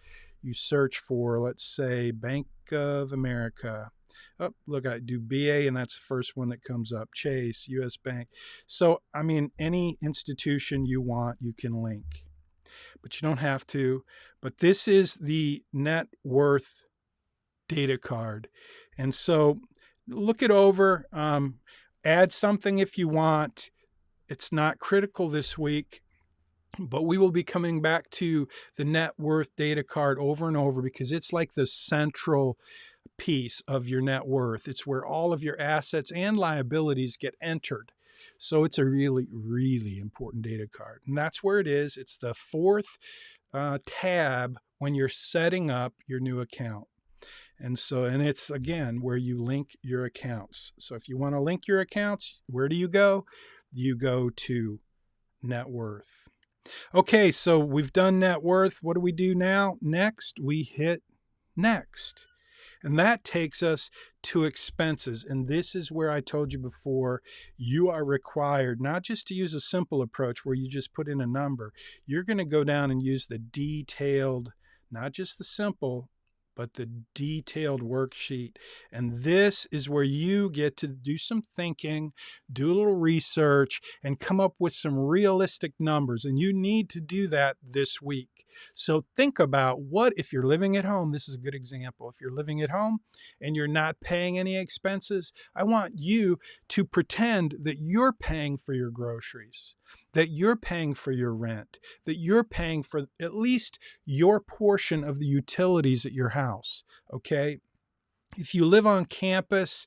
You search for, let's say, Bank of America. Oh, look, I do BA, and that's the first one that comes up. Chase, U.S. Bank. So, I mean, any institution you want, you can link. But you don't have to. But this is the net worth data card. And so look it over. Add something if you want. It's not critical this week, but we will be coming back to the net worth data card over and over because it's like the central piece of your net worth. It's where all of your assets and liabilities get entered. So it's a really, really important data card. And that's where it is. It's the fourth tab when you're setting up your new account. And it's again where you link your accounts. So if you want to link your accounts, where do you go? You go to net worth. Okay, so we've done net worth. What do we do now? Next, we hit next. And that takes us to expenses. And this is where I told you before, you are required not just to use a simple approach where you just put in a number. You're going to go down and use the detailed, not just the simple, but the detailed worksheet. And this is where you get to do some thinking, do a little research, and come up with some realistic numbers. And you need to do that this week. So think about what, if you're living at home, this is a good example. If you're living at home and you're not paying any expenses, I want you to pretend that you're paying for your groceries, that you're paying for your rent, that you're paying for at least your portion of the utilities at your house, okay? If you live on campus,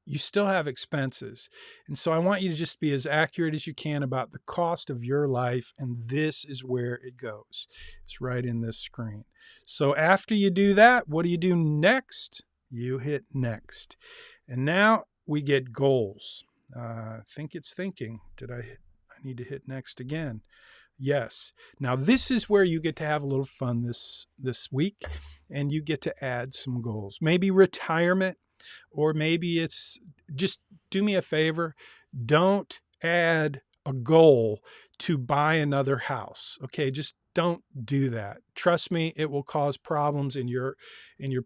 you still have expenses. And so I want you to just be as accurate as you can about the cost of your life, and this is where it goes. It's right in this screen. So after you do that, what do you do next? You hit next. And now we get goals. I think it's thinking. I need to hit next again. Yes. Now this is where you get to have a little fun this week, and you get to add some goals. Maybe retirement, or maybe it's just do me a favor. Don't add a goal to buy another house. Okay, just don't do that. Trust me, it will cause problems in your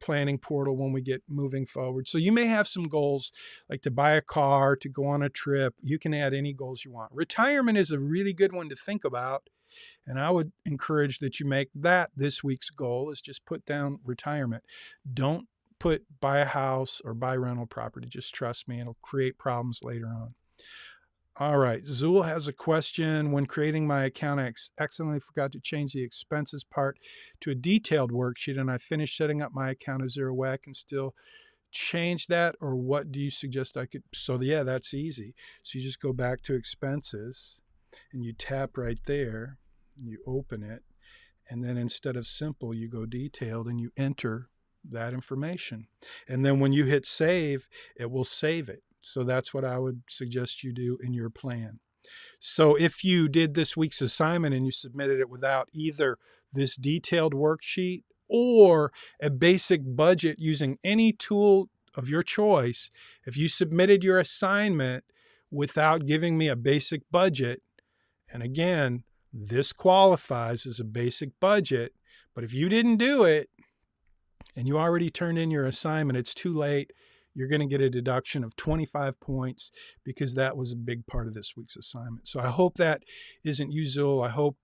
planning portal when we get moving forward. So you may have some goals like to buy a car, to go on a trip. You can add any goals you want. Retirement is a really good one to think about. And I would encourage that you make that this week's goal, is just put down retirement. Don't put buy a house or buy rental property. Just trust me, it'll create problems later on. All right, Zool has a question. When creating my account, I accidentally forgot to change the expenses part to a detailed worksheet, and I finished setting up my account as zero way. I can still change that, or what do you suggest I could? So yeah, that's easy. So you just go back to expenses and you tap right there, and you open it, and then instead of simple, you go detailed and you enter that information. And then when you hit save, it will save it. So that's what I would suggest you do in your plan. So if you did this week's assignment and you submitted it without either this detailed worksheet or a basic budget using any tool of your choice, if you submitted your assignment without giving me a basic budget, and again, this qualifies as a basic budget, but if you didn't do it and you already turned in your assignment, it's too late. You're going to get a deduction of 25 points because that was a big part of this week's assignment. So I hope that isn't usual. I hope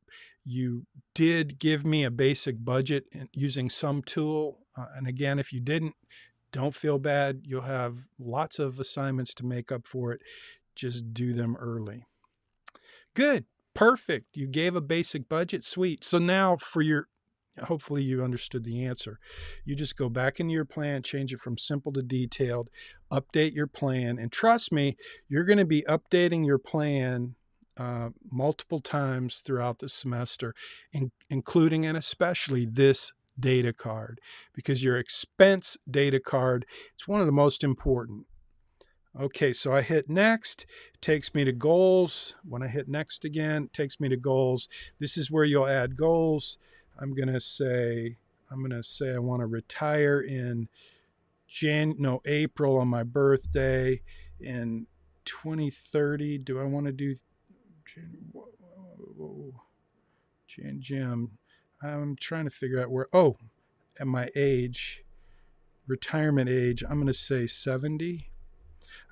you did give me a basic budget using some tool. And again, if you didn't, don't feel bad. You'll have lots of assignments to make up for it. Just do them early. Good. Perfect. You gave a basic budget. Sweet. So now for your, hopefully you understood the answer. You just go back into your plan, change it from simple to detailed, update your plan. And trust me, you're going to be updating your plan multiple times throughout the semester, including and especially this data card, because your expense data card, it's one of the most important. Okay, so I hit next, it takes me to goals. When I hit next again, it takes me to goals. This is where you'll add goals. I'm going to say I want to retire in April on my birthday in 2030. Do I want to do Jim? I'm trying to figure out where, at my age, retirement age, I'm going to say 70.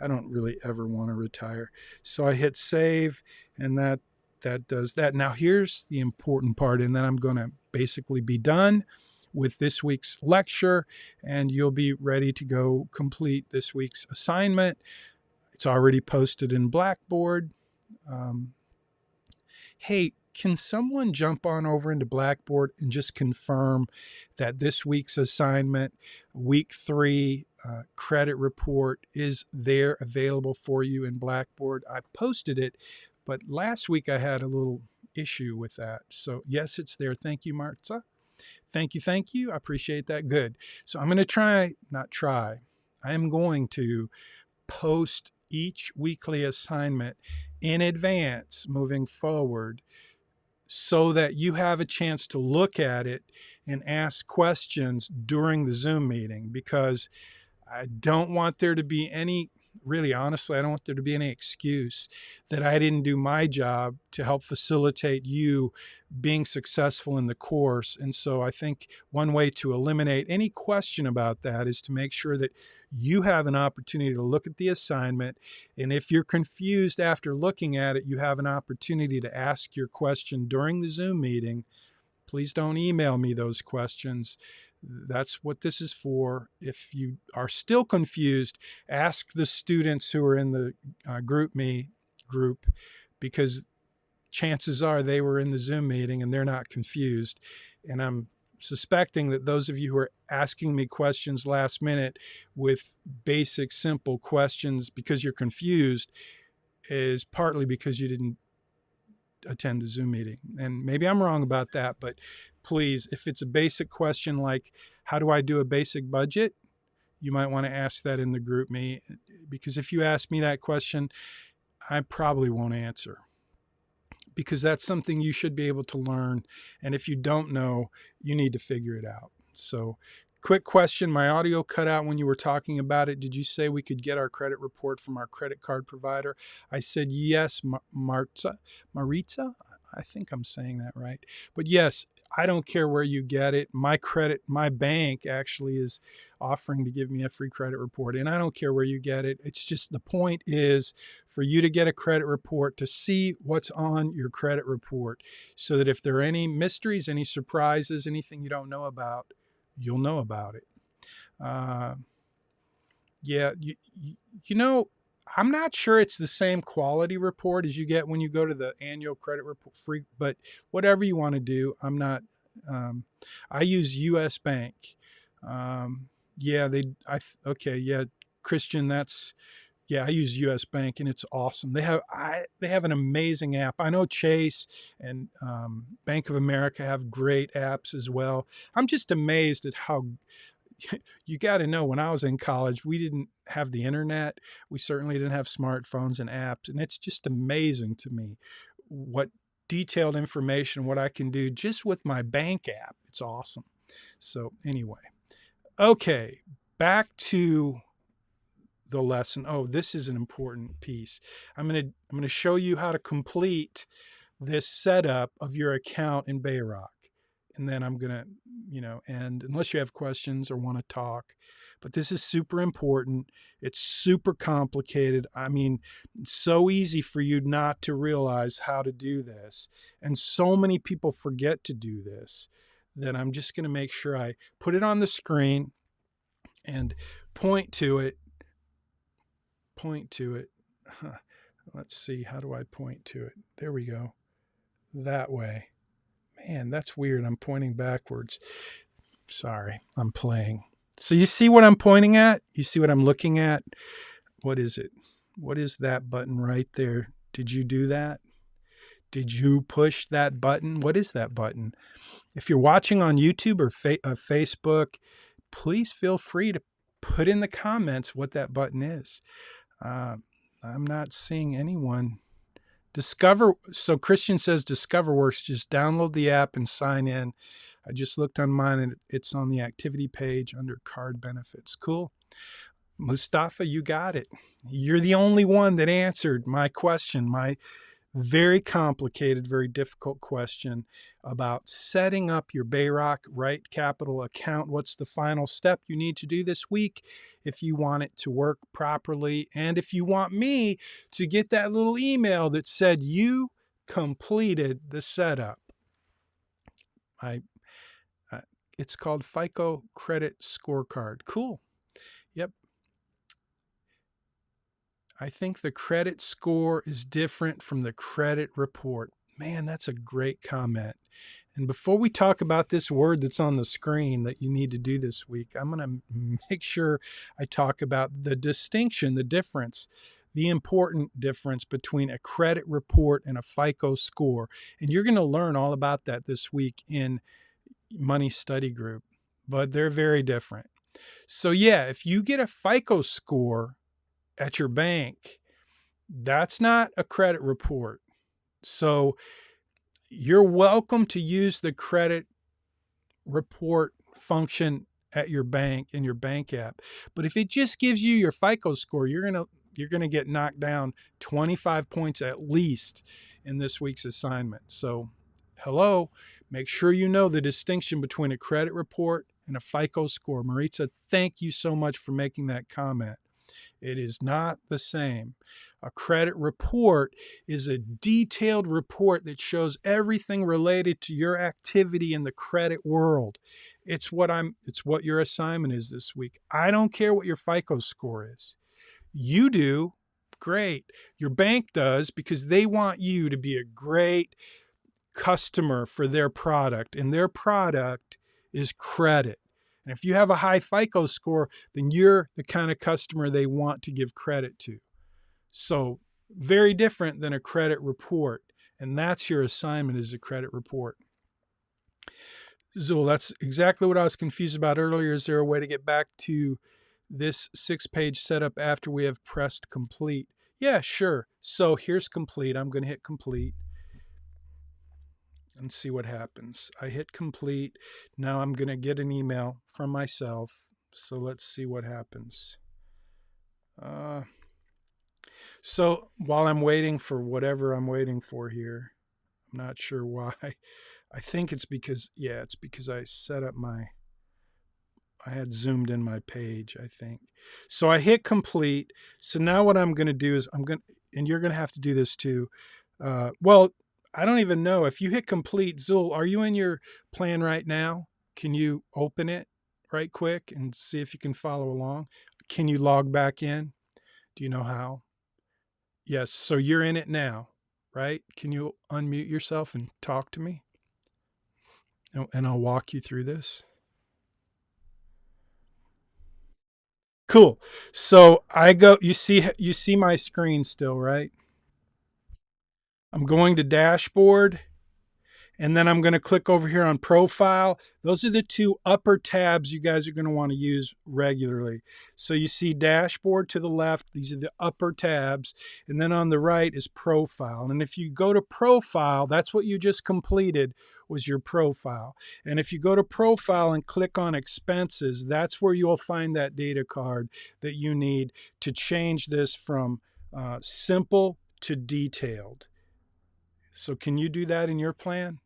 I don't really ever want to retire. So I hit save, and that does that. Now here's the important part, and then I'm going to basically be done with this week's lecture, and you'll be ready to go complete this week's assignment. It's already posted in Blackboard. Hey, can someone jump on over into Blackboard and just confirm that this week's assignment, week 3 credit report, is there available for you in Blackboard? I posted it, but last week I had a little issue with that. So yes, it's there. Thank you, Martha. Thank you. I appreciate that. Good. So I'm going to I am going to post each weekly assignment in advance moving forward, so that you have a chance to look at it and ask questions during the Zoom meeting, because I don't want there to be any, really honestly, I don't want there to be any excuse that I didn't do my job to help facilitate you being successful in the course. And so I think one way to eliminate any question about that is to make sure that you have an opportunity to look at the assignment. And if you're confused after looking at it, you have an opportunity to ask your question during the Zoom meeting. Please don't email me those questions. That's what this is for. If you are still confused, ask the students who are in the GroupMe group, because chances are they were in the Zoom meeting and they're not confused. And I'm suspecting that those of you who are asking me questions last minute with basic, simple questions because you're confused is partly because you didn't attend the Zoom meeting. And maybe I'm wrong about that, but please, if it's a basic question like, how do I do a basic budget? You might want to ask that in the GroupMe, because if you ask me that question, I probably won't answer, because that's something you should be able to learn. And if you don't know, you need to figure it out. So quick question. My audio cut out when you were talking about it. Did you say we could get our credit report from our credit card provider? I said, yes, Maritza. I think I'm saying that right. But yes, I don't care where you get it. My bank actually is offering to give me a free credit report, and I don't care where you get it. It's just, the point is for you to get a credit report, to see what's on your credit report, so that if there are any mysteries, any surprises, anything you don't know about, you'll know about it. I'm not sure it's the same quality report as you get when you go to the annual credit report free, but whatever you want to do, I use US Bank. Yeah, okay, yeah, Christian, yeah, I use US Bank and it's awesome. They have an amazing app. I know Chase and Bank of America have great apps as well. I'm just amazed at how you got to know, when I was in college, we didn't have the internet. We certainly didn't have smartphones and apps. And it's just amazing to me what detailed information, what I can do just with my bank app. It's awesome. So, anyway, okay, back to the lesson. Oh, this is an important piece. I'm going to show you how to complete this setup of your account in BayRock. And then I'm going to, end unless you have questions or want to talk. But this is super important. It's super complicated. I mean, it's so easy for you not to realize how to do this. And so many people forget to do this that I'm just going to make sure I put it on the screen and point to it. Let's see. How do I point to it? There we go. That way. Man, that's weird. I'm pointing backwards. Sorry, I'm playing. So you see what I'm pointing at? You see what I'm looking at? What is it? What is that button right there? Did you do that? Did you push that button? What is that button? If you're watching on YouTube or Facebook, please feel free to put in the comments what that button is. I'm not seeing anyone. So Christian says Discover works. Just download the app and sign in. I just looked on mine and it's on the activity page under card benefits. Cool. Mustafa, you got it. You're the only one that answered my question, my very complicated, very difficult question about setting up your BayRock RightCapital account. What's the final step you need to do this week if you want it to work properly? And if you want me to get that little email that said you completed the setup. It's called FICO Credit Scorecard. Cool. Yep. I think the credit score is different from the credit report. Man, that's a great comment. And before we talk about this word that's on the screen that you need to do this week, I'm going to make sure I talk about the distinction, the difference, the important difference between a credit report and a FICO score. And you're going to learn all about that this week in Money Study Group, but they're very different. So yeah, if you get a FICO score at your bank, that's not a credit report. So you're welcome to use the credit report function at your bank in your bank app. But if it just gives you your FICO score, you're going to get knocked down 25 points at least in this week's assignment. So hello, make sure you know the distinction between a credit report and a FICO score. Maritza, thank you so much for making that comment. It is not the same. A credit report is a detailed report that shows everything related to your activity in the credit world. It's what your assignment is this week. I don't care what your FICO score is. You do, great. Your bank does, because they want you to be a great customer for their product, and their product is credit. And if you have a high FICO score, then you're the kind of customer they want to give credit to. So very different than a credit report. And that's your assignment, is a credit report. Zul, that's exactly what I was confused about earlier. Is there a way to get back to this 6-page setup after we have pressed complete? Yeah, sure. So here's complete. I'm going to hit complete and see what happens. I hit complete. Now I'm going to get an email from myself. So let's see what happens. So while I'm waiting for whatever I'm waiting for here, I'm not sure why. I think it's because I set up I had zoomed in my page, I think. So I hit complete. So now what I'm going to do is and you're going to have to do this too. I don't even know. If you hit complete, Zul, are you in your plan right now? Can you open it right quick and see if you can follow along? Can you log back in? Do you know how? Yes. So you're in it now, right? Can you unmute yourself and talk to me? And I'll walk you through this. Cool. So I go, you see my screen still, right? I'm going to dashboard, and then I'm going to click over here on profile. Those are the two upper tabs you guys are going to want to use regularly. So you see dashboard to the left, these are the upper tabs, and then on the right is profile. And if you go to profile, that's what you just completed, was your profile. And if you go to profile and click on expenses, that's where you'll find that data card that you need to change this from simple to detailed. So can you do that in your plan?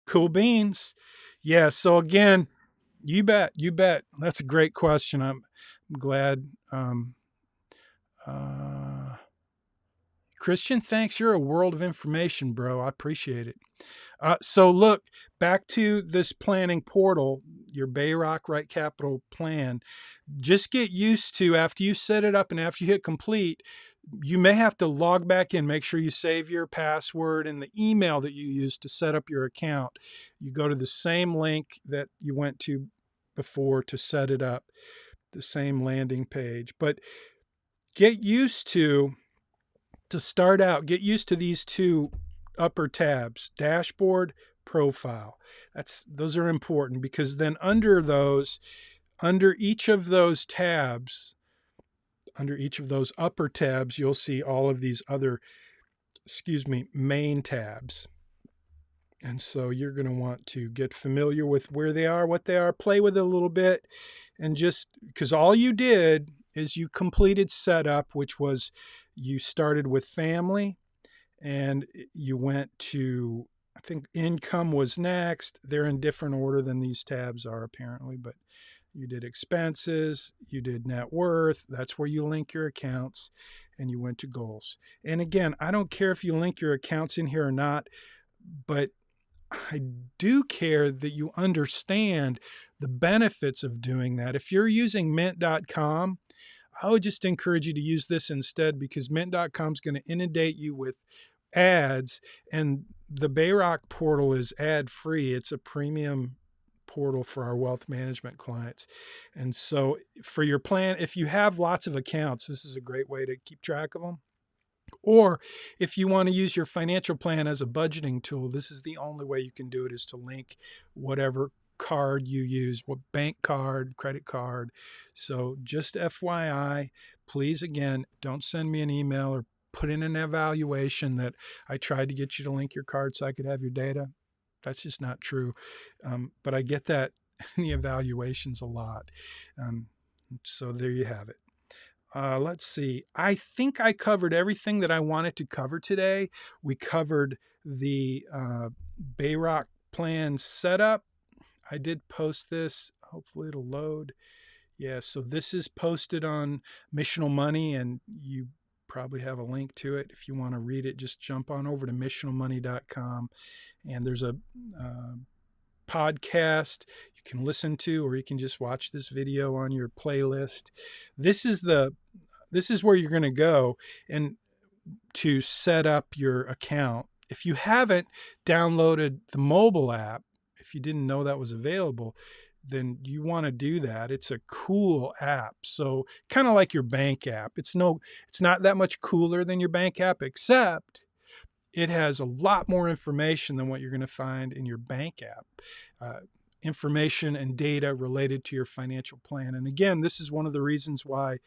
Cool beans. Yeah. So again, you bet. You bet. That's a great question. I'm glad. Uh, Christian, thanks. You're a world of information, bro. I appreciate it. So look, back to this planning portal, your BayRock RightCapital plan. Just get used to, after you set it up and after you hit complete, you may have to log back in. Make sure you save your password and the email that you used to set up your account. You go to the same link that you went to before to set it up, the same landing page. But get used to start out, get used to these two upper tabs, dashboard, profile. Those are important, because then under each of those tabs, under each of those upper tabs, you'll see all of these other, main tabs. And so you're going to want to get familiar with where they are, what they are, play with it a little bit, and just because all you did is you completed setup, which was you started with family and you went to, I think income was next. They're in different order than these tabs are apparently, but you did expenses, you did net worth. That's where you link your accounts, and you went to goals. And again, I don't care if you link your accounts in here or not, but I do care that you understand the benefits of doing that. If you're using mint.com, I would just encourage you to use this instead, because mint.com is going to inundate you with ads, and the BayRock portal is ad free. It's a premium portal for our wealth management clients. And so for your plan, if you have lots of accounts, this is a great way to keep track of them. Or if you want to use your financial plan as a budgeting tool, this is the only way you can do it, is to link whatever card you use, what bank card, credit card. So just FYI, please, again, don't send me an email or put in an evaluation that I tried to get you to link your card so I could have your data. That's just not true. But I get that in the evaluations a lot. So there you have it. Let's see. I think I covered everything that I wanted to cover today. We covered the BayRock plan setup. I did post this. Hopefully it'll load. Yeah, so this is posted on Missional Money, and you probably have a link to it. If you want to read it, just jump on over to missionalmoney.com, and there's a podcast you can listen to, or you can just watch this video on your playlist. This is where you're going to go and to set up your account. If you haven't downloaded the mobile app, if you didn't know that was available, then you want to do that. It's a cool app. So kind of like your bank app. It's not that much cooler than your bank app, except it has a lot more information than what you're going to find in your bank app. Information and data related to your financial plan. And again, this is one of the reasons why,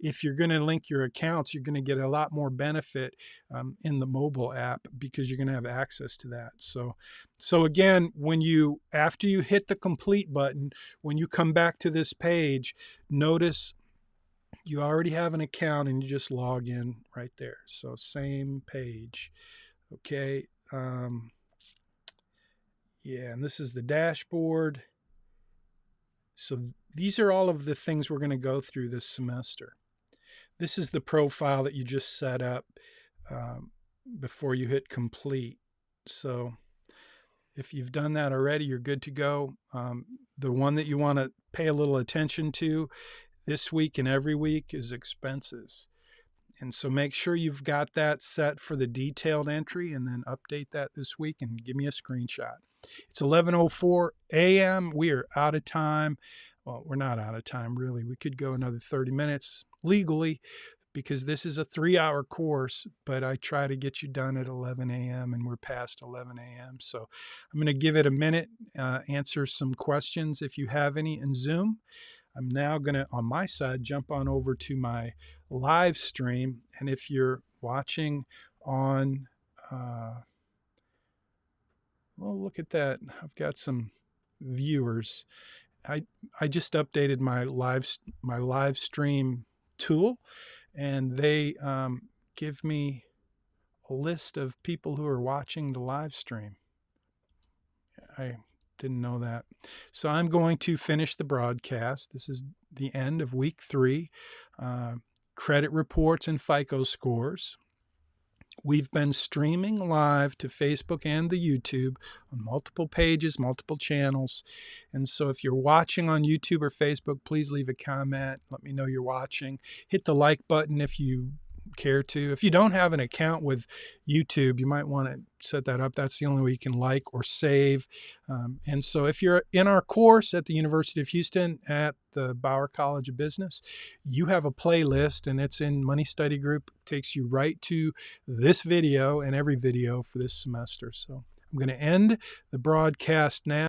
if you're going to link your accounts, you're going to get a lot more benefit in the mobile app, because you're going to have access to that. So again, after you hit the complete button, when you come back to this page, notice you already have an account and you just log in right there. So same page. Okay. Yeah, and this is the dashboard. So these are all of the things we're going to go through this semester. This is the profile that you just set up before you hit complete. So if you've done that already, you're good to go. The one that you want to pay a little attention to this week and every week is expenses. And so make sure you've got that set for the detailed entry, and then update that this week and give me a screenshot. It's 11:04 a.m. We are out of time. Well, we're not out of time, really. We could go another 30 minutes legally, because this is a 3-hour course, but I try to get you done at 11 a.m. and we're past 11 a.m. So I'm going to give it a minute, answer some questions if you have any in Zoom. I'm now going to, on my side, jump on over to my live stream. And if you're watching on, well, look at that. I've got some viewers. I just updated my live stream tool, and they give me a list of people who are watching the live stream. I didn't know that. So I'm going to finish the broadcast. This is the end of week 3, credit reports and FICO scores. We've been streaming live to Facebook and the YouTube on multiple pages, multiple channels. And so if you're watching on YouTube or Facebook, please leave a comment. Let me know you're watching. Hit the like button if you care to. If you don't have an account with YouTube, you might want to set that up. That's the only way you can like or save. And so if you're in our course at the University of Houston at the Bauer College of Business, you have a playlist, and it's in Money Study Group. It takes you right to this video and every video for this semester. So I'm going to end the broadcast now.